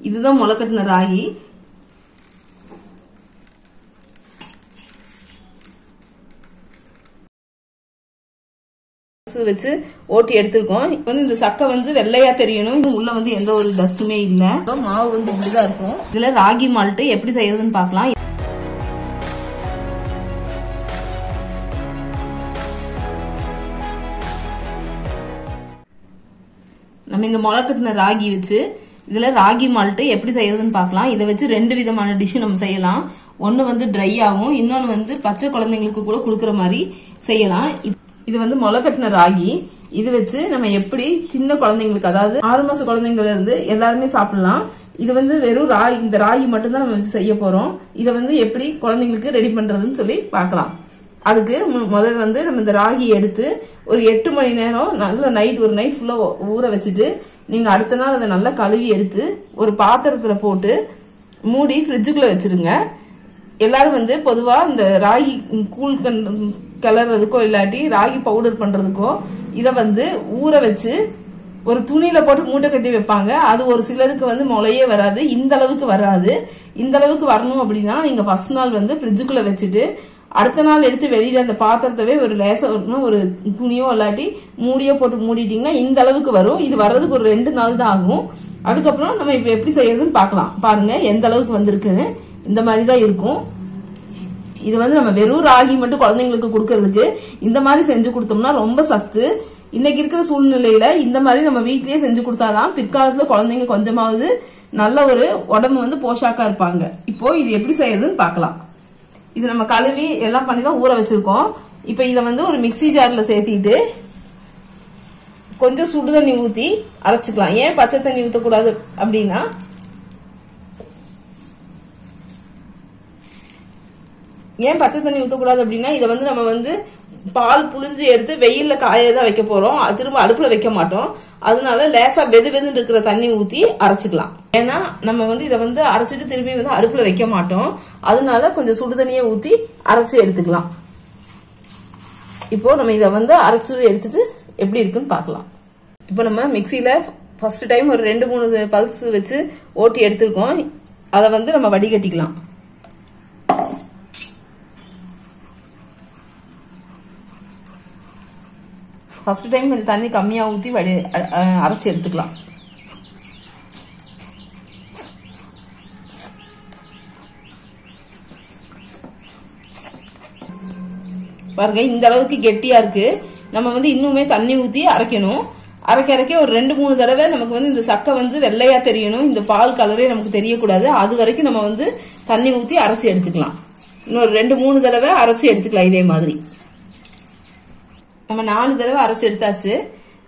இதுதான் முளைக்கட்டின ராகி. வச்சு ஓட்டி எடுத்திருக்கோம். வந்து இந்த சக்கை வந்து வெள்ளையா தெரியணும். உள்ள வந்து எந்த ஒரு டஸ்ட்டுமே இல்ல. மாவு வந்து இப்படிதான் இருக்கும். இதுல ராகி மால்ட் எப்படி செய்யறதுன்னு பார்க்கலாம். நம்ம இந்த முளைக்கட்டின ராகி வச்சு இதுல ராகி மால்ட் எப்படி செய்யறதுன்னு பார்க்கலாம். இதை வச்சு 2 விதமான டிஷ் நம்ம செய்யலாம். ஒன்னு வந்து ட்ரை ஆகும், இன்னொன்னு வந்து பச்சை குழந்தைங்களுக்கு கூட கொடுக்கற மாதிரி செய்யலாம். இது வந்து முளைக்கட்டின ராகி. இது வச்சு நம்ம எப்படி சின்ன குழந்தைங்களுக்கு, அதாவது 6 மாச குழந்தைங்கள்ல இருந்து எல்லாருமே சாப்பிடலாம். இது வந்து வெறும் ராகி, இந்த ராகி மட்டும் தான் நம்ம வச்சு செய்ய போறோம். இதை வந்து எப்படி குழந்தைங்களுக்கு ரெடி பண்றதுன்னு சொல்லி பார்க்கலாம். அதுக்கு முதல்ல வந்து நம்ம இந்த ராகி எடுத்து ஒரு 8 மணி நேரம் நல்ல ஒரு நைட் ஃபுல்லா ஊற வச்சுட்டு நீங்க அடுத்த நாள் அதை நல்லா கழுவி எடுத்து ஒரு பாத்திரத்துல போட்டு மூடி ஃப்ரிட்ஜுக்குள்ள வச்சிருங்க. எல்லாரும் வந்து பொதுவா இந்த ராகி கூழ் கிளறதுக்கோ இல்லாட்டி ராகி பவுடர் பண்றதுக்கோ இதை வந்து ஊற வச்சு ஒரு துணியில போட்டு மூட்டை கட்டி வைப்பாங்க. அது ஒரு சிலருக்கு வந்து முளையே வராது, இந்த அளவுக்கு வராது. இந்த அளவுக்கு வரணும் அப்படின்னா நீங்க ஃபர்ஸ்ட் நாள் வந்து ஃப்ரிட்ஜுக்குள்ள வச்சுட்டு அடுத்த நாள் எடுத்து வெளியில அந்த பாத்திரத்தவே ஒரு லேசா ஒரு துணியோ இல்லாட்டி மூடியோ போட்டு மூடிட்டீங்கன்னா இந்த அளவுக்கு வரும். இது வர்றதுக்கு ஒரு 2 நாள் தான் ஆகும். அதுக்கப்புறம் நம்ம இப்ப எப்படி செய்யறதுன்னு பார்க்கலாம். பாருங்க எந்த அளவுக்கு வந்திருக்குன்னு. இந்த மாதிரி தான் இருக்கும். இது வந்து நம்ம வெறும் ராகி மட்டும் குழந்தைங்களுக்கு கொடுக்கறதுக்கு இந்த மாதிரி செஞ்சு கொடுத்தோம்னா ரொம்ப சத்து. இன்னைக்கு இருக்கிற சூழ்நிலையில இந்த மாதிரி நம்ம வீட்லயே செஞ்சு கொடுத்தாதான் பிற்காலத்துல குழந்தைங்க கொஞ்சமாவது நல்ல ஒரு உடம்பு வந்து போஷாக்கா இருப்பாங்க. இப்போ இது எப்படி செய்யறதுன்னு பார்க்கலாம். இது நம்ம கழுவி எல்லாம் பண்ணி தான் ஊற வச்சிருக்கோம். இப்ப இதை வந்து ஒரு மிக்சி ஜார்ல சேர்த்திட்டு கொஞ்சம் சுடு தண்ணி ஊத்தி அரைச்சுக்கலாம். ஏன் பச்சை தண்ணி ஊற்றக்கூடாது அப்படின்னா, இதை வந்து நம்ம வந்து பால் புளிஞ்சு எடுத்து வெயில்ல காயதான் வைக்க போறோம். திரும்ப அடுப்புல வைக்க மாட்டோம். அதனால லேசா வெதுன்னு இருக்கிற தண்ணி ஊத்தி அரைச்சுக்கலாம். ஏன்னா நம்ம வந்து இதை வந்து அரைச்சிட்டு திரும்பி வந்து அடுப்புல வைக்க மாட்டோம். அதனால கொஞ்சம் சுடு தண்ணியை ஊத்தி அரைச்சு எடுத்துக்கலாம். இப்போ நம்ம இதை வந்து அரைச்சு எடுத்துட்டு எப்படி இருக்குன்னு பார்க்கலாம். இப்போ நம்ம மிக்சியில ஃபர்ஸ்ட் டைம் ஒரு 2-3 பல்ஸ் வச்சு ஓட்டி எடுத்திருக்கோம். அதை வந்து நம்ம வடிகட்டிக்கலாம். ஃபர்ஸ்ட் டைம் கொஞ்சம் தண்ணி கம்மியா ஊத்தி அரைச்சு எடுத்துக்கலாம். பாருங்க இந்த அளவுக்கு கெட்டியா இருக்கு. நம்ம வந்து இன்னுமே தண்ணி ஊத்தி அரைக்கணும். அரைக்க ஒரு 2-3 தடவை நமக்கு வந்து இந்த சக்கை வந்து வெள்ளையா தெரியணும். இந்த பால் கலரே நமக்கு தெரியக்கூடாது. அது வரைக்கும் நம்ம வந்து தண்ணி ஊத்தி அரைச்சு எடுத்துக்கலாம். இன்னொரு 2-3 தடவை அரைச்சு எடுத்துக்கலாம். இதே மாதிரி நம்ம 4 தடவை அரைச்சு எடுத்தாச்சு.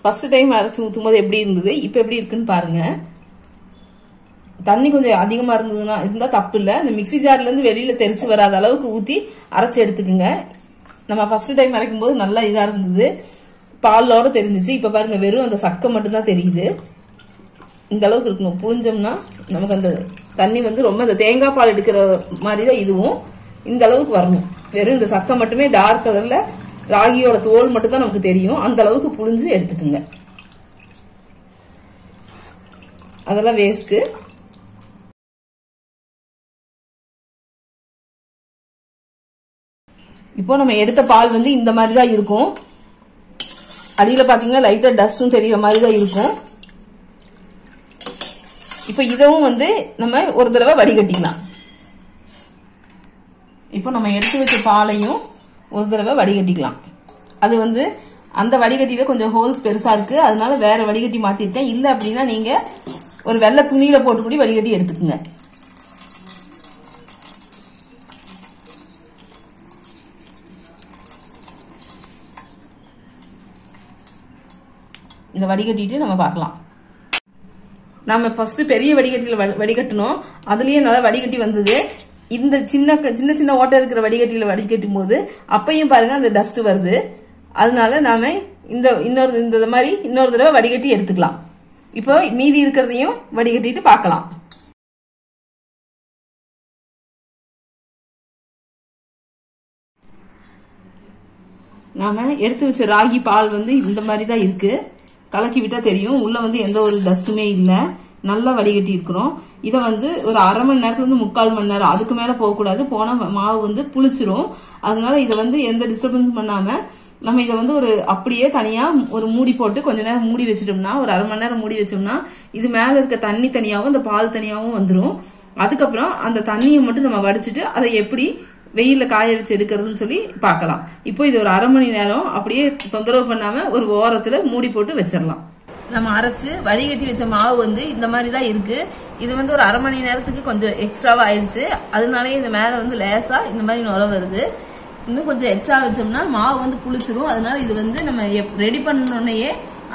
ஃபர்ஸ்ட் டைம் அரைச்சு ஊத்தும் போது எப்படி இருந்தது, இப்ப எப்படி இருக்குன்னு பாருங்க. தண்ணி கொஞ்சம் அதிகமா இருந்தா தப்பு இல்ல. இந்த மிக்சி ஜார்ல இருந்து வெளியில தெரிச்சு வராத அளவுக்கு ஊத்தி அரைச்சு எடுத்துக்குங்க. நம்ம ஃபர்ஸ்ட் டைம் அரைக்கும் போது நல்லா இதா இருந்தது, பாலோட தெரிஞ்சிச்சு. இப்ப பாருங்க வெறும் அந்த சக்கை மட்டும் தான் தெரியுது. இந்த அளவுக்கு இருக்கணும். புளிஞ்சோம்னா நமக்கு அந்த தண்ணி வந்து ரொம்ப இந்த தேங்காய் பால் எடுக்கிற மாதிரி தான் இதுவும் இந்த அளவுக்கு வரணும். வெறும் இந்த சக்கை மட்டுமே டார்க் கலர்ல ராகியோட தோல் மட்டும் தான் நமக்கு தெரியும். அந்த அளவுக்கு புளிஞ்சு எடுத்துக்குங்க. அதெல்லாம் வேஸ்ட். இப்போ நம்ம எடுத்த பால் வந்து இந்த மாதிரி தான் இருக்கும். அடியில பாத்தீங்கன்னா லைட்டா டஸ்டும் தெரியற மாதிரி தான் இருக்கும். இப்போ இதவும் வந்து நம்ம ஒரு தடவை வடிகட்டிக்கலாம். இப்போ நம்ம எடுத்து வச்ச பாலையும் ஒரு தடவை வடிகட்டிக்கலாம். அது வந்து அந்த வடிகட்டியில கொஞ்சம் ஹோல்ஸ் பெருசா இருக்கு, அதனால வேற வடிகட்டி மாத்திருக்கேன். இல்ல அப்படின்னா நீங்க ஒரு வெள்ளை துணியில போட்டு கூட வடிகட்டி எடுத்துக்குங்க. இந்த வடிகட்டிட்டு நம்ம பார்க்கலாம். நம்ம ஃபர்ஸ்ட் பெரிய வடிகட்டில வடிகட்டணும். அதுலயே நல்லா வடிகட்டி வந்தது. இந்த சின்ன சின்ன ஓட்டை இருக்கிற வடிகட்டில வடிகட்டும் போது அப்பையும் பாருங்க அந்த டஸ்ட் வருது. அதனால நாம இந்த மாதிரி இன்னொரு தடவை வடிகட்டி எடுத்துக்கலாம். இப்போ மீதி இருக்கிறதையும் வடிகட்டிட்டு பார்க்கலாம். நாம எடுத்து வச்ச ராகி பால் வந்து இந்த மாதிரி தான் இருக்கு. கலக்கி விட்டா தெரியும். உள்ள வந்து எந்த ஒரு டஸ்ட்டுமே இல்லை. நல்லா வடிகட்டி இருக்கிறோம். இதை வந்து ஒரு அரை மணி நேரத்துல இருந்து 3/4 மணி நேரம், அதுக்கு மேல போகக்கூடாது, போனா மாவு வந்து புளிச்சிரும். அதனால இதை வந்து எந்த டிஸ்டர்பன்ஸ் பண்ணாம நம்ம இதை வந்து ஒரு அப்படியே தனியா ஒரு மூடி போட்டு கொஞ்ச நேரம் மூடி வச்சிட்டோம்னா, ஒரு அரை மணி நேரம் மூடி வச்சோம்னா இது மேல இருக்க தண்ணி தனியாவும் இந்த பால் தனியாவும் வந்துடும். அதுக்கப்புறம் அந்த தண்ணியை மட்டும் நம்ம வடிச்சிட்டு அதை எப்படி வெயில்ல காய வச்சு எடுக்கிறதுன்னு சொல்லி பார்க்கலாம். இப்போ இது ஒரு அரை மணி நேரம் அப்படியே தொந்தரவு பண்ணாம ஒரு ஓரத்துல மூடி போட்டு வச்சிடலாம். நம்ம அரைச்சு வடிகட்டி வச்ச மாவு வந்து இந்த மாதிரி தான் இருக்கு. இது வந்து ஒரு அரை மணி நேரத்துக்கு கொஞ்சம் எக்ஸ்ட்ராவா ஆயிடுச்சு. அதனாலே இந்த மேல வந்து லேசா இந்த மாதிரி நுர வருது. இன்னும் கொஞ்சம் எக்ஸ்ட்ரா வச்சோம்னா மாவு வந்து புளிச்சிரும். அதனால இது வந்து நம்ம ரெடி பண்ணோடனே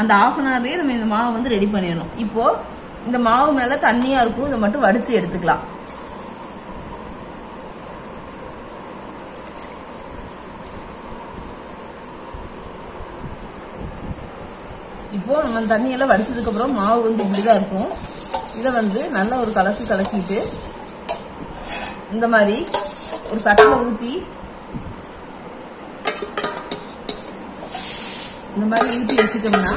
அந்த ½ அன் ஹவர்லயே நம்ம இந்த மாவு வந்து ரெடி பண்ணிடணும். இப்போ இந்த மாவு மேல தண்ணியா இருக்கும், இதை மட்டும் வடிச்சு எடுத்துக்கலாம். இப்போ நம்ம தண்ணியெல்லாம் வடிச்சதுக்கு அப்புறம் மாவு வந்து இப்படிதான் இருக்கும். இதை வந்து நல்லா ஒரு கலக்கிட்டு இந்த மாதிரி ஒரு தட்டில் ஊத்தி இந்த மாதிரி ஊற்றி வச்சுட்டோம்னா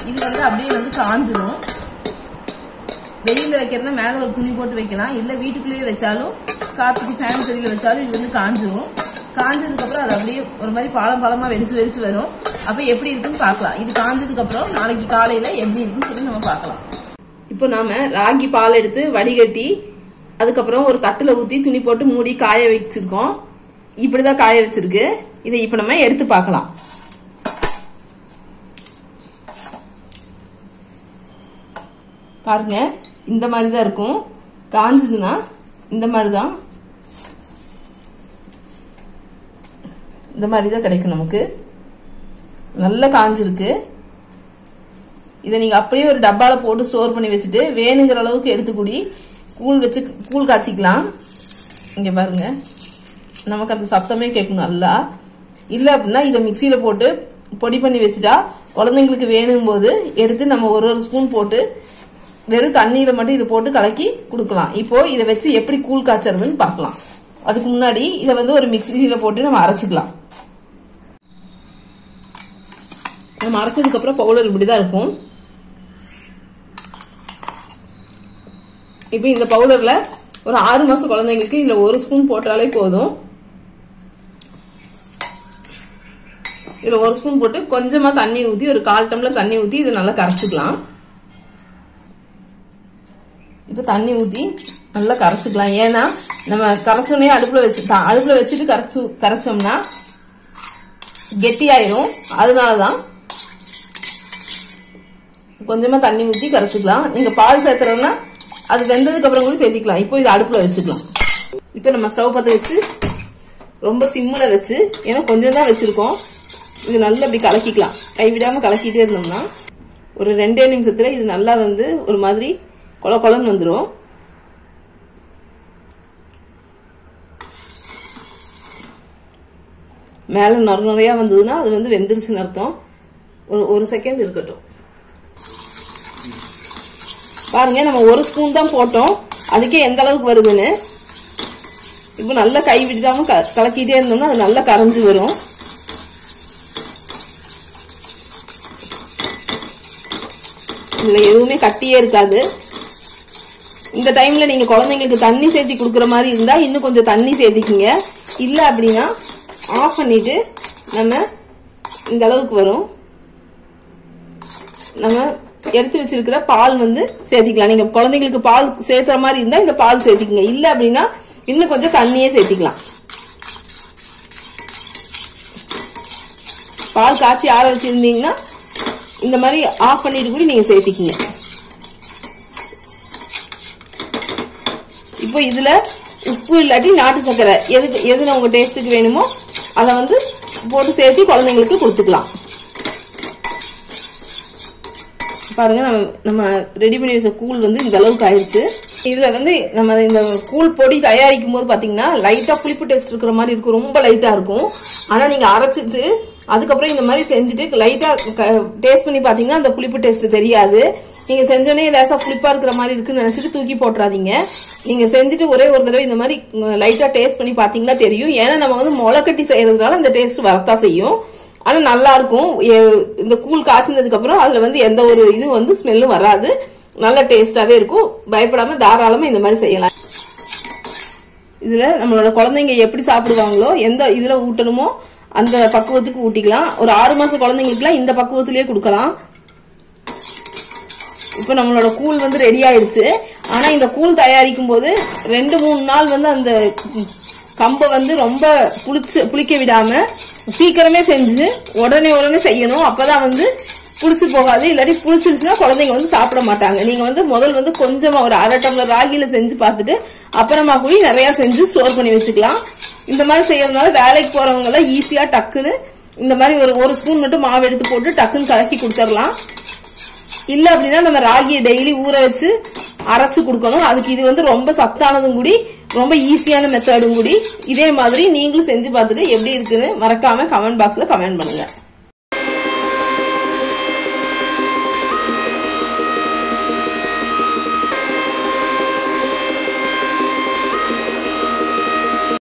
இது வந்து அப்படியே வந்து காஞ்சிடும். வெயில வைக்கிறதுனா மேல ஒரு துணி போட்டு வைக்கலாம், இல்ல வீட்டுக்குள்ளேயே வச்சாலும் காத்துக்கு ஃபேன் கடியில வச்சாலும் இது வந்து காஞ்சிடும். காஞ்சதுக்கு அப்புறம் அது அப்படியே ஒரு மாதிரி பாலமா வெடிச்சு வரும். அப்ப எப்படி இருக்குன்னு பார்க்கலாம். இது காஞ்சதுக்கு அப்புறம் நாளைக்கு காலையில எப்படி இருக்குன்னு சொல்லி நம்ம பார்க்கலாம். இப்போ நாம ராகி பால் எடுத்து வடிகட்டி அதுக்கப்புறம் ஒரு தட்டுல ஊத்தி துணி போட்டு மூடி காய வச்சிருக்கோம். இப்படிதான் காய வச்சிருக்கு. இதை இப்ப நம்ம எடுத்து பார்க்கலாம். பாருங்க, இந்த மாதிரி தான் இருக்கும். காஞ்சதுன்னா இந்த மாதிரி தான் கிடைக்கும் நமக்கு. நல்லா காஞ்சிருக்கு. இதை நீங்க அப்படியே ஒரு டப்பால போட்டு ஸ்டோர் பண்ணி வச்சுட்டு வேணுங்கிற அளவுக்கு எடுத்துக்கூடி கூழ் காய்ச்சிக்கலாம். இங்க பாருங்க, நமக்கு அந்த சத்தமே கேட்கும் நல்லா. இல்ல அப்படின்னா இதை மிக்சியில போட்டு பொடி பண்ணி வச்சுட்டா குழந்தைங்களுக்கு வேணும் போது எடுத்து நம்ம ஒரு ஸ்பூன் போட்டு வெறும் தண்ணீரை மட்டும் இதை போட்டு கலக்கி கொடுக்கலாம். இப்போ இதை வச்சு எப்படி கூழ் காய்ச்சறதுன்னு பார்க்கலாம். அதுக்கு முன்னாடி இதை வந்து ஒரு மிக்சியில போட்டு நம்ம அரைச்சிக்கலாம். நம்ம அரைச்சதுக்கு அப்புறம் பவுடர் இப்படிதான் இருக்கும். இப்போ இந்த பவுடர்ல ஒரு 6 மாசம் குழந்தைங்களுக்கு இதுல 1 ஸ்பூன் போட்டாலே போதும். இதுல 1 ஸ்பூன் போட்டு கொஞ்சமா தண்ணி ஊத்தி ஒரு 1/4 டம்ளர் தண்ணி ஊத்தி இதை நல்லா கரைச்சிக்கலாம். இப்ப தண்ணி ஊத்தி நல்லா கரைச்சிக்கலாம். ஏன்னா நம்ம கரைச்சோடனே அடுப்புல வச்சுட்டு கரைச்சோம்னா கெட்டியாயிரும். அதனாலதான் கொஞ்சமா தண்ணி ஊத்தி கரைச்சிக்கலாம். நீங்க பால் சேர்த்துறோம்னா அது வெந்ததுக்கு அப்புறம் கூட சேர்த்திக்கலாம். இப்போ இது அடுப்புல வச்சுக்கலாம். இப்ப நம்ம ஸ்டவ் பத்த வச்சு ரொம்ப சிம்முல வச்சு, ஏன்னா கொஞ்சம் தான் வச்சிருக்கோம், இது நல்லா அப்படி கலக்கிக்கலாம். கைவிடாம கலக்கிட்டே இருந்தோம்னா ஒரு 2 நிமிஷத்துல இது நல்லா வந்து ஒரு மாதிரி கொல கொலன்னு வந்துடும். மேல நிறைய வந்ததுன்னா அது வந்து வெந்துருச்சுன்னு அர்த்தம். ஒரு செகண்ட் இருக்கட்டும். பாருங்க, நம்ம 1 ஸ்பூன் தான் போட்டோம், அதுக்கே எந்த அளவுக்கு வருதுன்னு. இப்ப நல்லா கை விடாம கலக்கிட்டே இருந்தோம்னா அது நல்லா கரைஞ்சு வரும். இதுல எதுவுமே கட்டியே இருக்காது. இந்த டைம்ல நீங்க குழந்தைங்களுக்கு தண்ணி சேர்த்தி கொடுக்குற மாதிரி இருந்தா இன்னும் கொஞ்சம் தண்ணி சேர்த்திக்குங்க. இல்ல அப்படின்னா ஆஃப் பண்ணிட்டு நம்ம இந்த அளவுக்கு வரும். நம்ம எடுத்து வச்சிருக்கிற பால் வந்து சேர்த்திக்கலாம். நீங்க குழந்தைங்களுக்கு பால் சேர்த்துற மாதிரி இருந்தா இந்த பால் சேர்த்திக்குங்க. இல்ல அப்படின்னா இன்னும் கொஞ்சம் தண்ணியே சேர்த்திக்கலாம். பால் காய்ச்சி ஆற வச்சிருந்தீங்கன்னா இந்த மாதிரி ஆஃப் பண்ணிட்டு கூட நீங்க சேர்த்திக்குங்க. இப்போ இதுல உப்பு இல்லாட்டி நாட்டு சர்க்கரை எது உங்க டேஸ்டுக்கு வேணுமோ அதை வந்து போட்டு சேர்த்து குழந்தைங்களுக்கு கொடுத்துக்கலாம். பாருங்க, நம்ம ரெடி பண்ணி வச்ச கூழ் வந்து இந்த அளவுக்கு ஆயிடுச்சு. இதுல வந்து நம்ம இந்த கூழ் பொடி தயாரிக்கும் போது பாத்தீங்கன்னா லைட்டா புளிப்பு டேஸ்ட் இருக்கிற மாதிரி இருக்கும், ரொம்ப லைட்டா இருக்கும். ஆனா நீங்க அரைச்சிட்டு அதுக்கப்புறம் இந்த மாதிரி செஞ்சுட்டு லைட்டா டேஸ்ட் பண்ணி பாத்தீங்கன்னா அந்த புளிப்பு டேஸ்ட் தெரியாது. நீங்க செஞ்சோடனே லேசா புளிப்பா இருக்கிற மாதிரி இருக்குன்னு நினைச்சிட்டு தூக்கி போட்டுறாதீங்க. நீங்க செஞ்சுட்டு ஒரே ஒரு தடவை இந்த மாதிரி லைட்டா டேஸ்ட் பண்ணி பாத்தீங்கன்னா தெரியும். ஏன்னா நம்ம வந்து முளைக்கட்டி செய்யறதுனால அந்த டேஸ்ட் வரத்தான் செய்யும். ஆனா நல்லா இருக்கும். இந்த கூழ் காய்ச்சினதுக்கு அப்புறம் அதுல வந்து எந்த ஒரு இது வந்து ஸ்மெல்லும் வராது. நல்ல டேஸ்டாவே இருக்கும். பயப்படாம தாராளமா இந்த மாதிரி செய்யலாம். இதுல நம்மளோட குழந்தைங்க எப்படி சாப்பிடுவாங்களோ, எந்த இதுல ஊட்டணுமோ அந்த பக்குவத்துக்கு ஊட்டிக்கலாம். ஒரு 6 மாச குழந்தைங்களுக்குலாம் இந்த பக்குவத்திலேயே கொடுக்கலாம். இப்ப நம்மளோட கூழ் வந்து ரெடி ஆயிடுச்சு. ஆனா இந்த கூழ் தயாரிக்கும் போது 2-3 நாள் வந்து அந்த கம்பை வந்து ரொம்ப புளிக்க விடாம சீக்கிரமே செஞ்சு உடனே செய்யணும். அப்பதான் வந்து புளிச்சு போகாது. இல்லாட்டி புளிச்சிருச்சுன்னா குழந்தைங்க வந்து சாப்பிட மாட்டாங்க. நீங்க வந்து முதல் வந்து கொஞ்சமா ஒரு 1/2 டம்ளர் ராகில செஞ்சு பார்த்துட்டு அப்புறமா கூட நிறைய செஞ்சு ஸ்டோர் பண்ணி வச்சுக்கலாம். இந்த மாதிரி செய்யறதுனால வேலைக்கு போறவங்க எல்லாம் ஈஸியா டக்குன்னு இந்த மாதிரி ஒரு ஸ்பூன் மட்டும் மாவு எடுத்து போட்டு டக்குன்னு கலக்கி கொடுத்துடலாம். இல்ல அப்படின்னா நம்ம ராகியை டெய்லி ஊற வச்சு அரைச்சு கொடுக்கணும். அதுக்கு இது வந்து ரொம்ப சத்தானதும் கூடி, ரொம்ப ஈஸியான மெத்தடும் கூடி. இதே மாதிரி நீங்களும் செஞ்சு பார்த்துட்டு எப்படி இருக்குன்னு மறக்காம கமெண்ட் பாக்ஸ்ல கமெண்ட் பண்ணுங்க.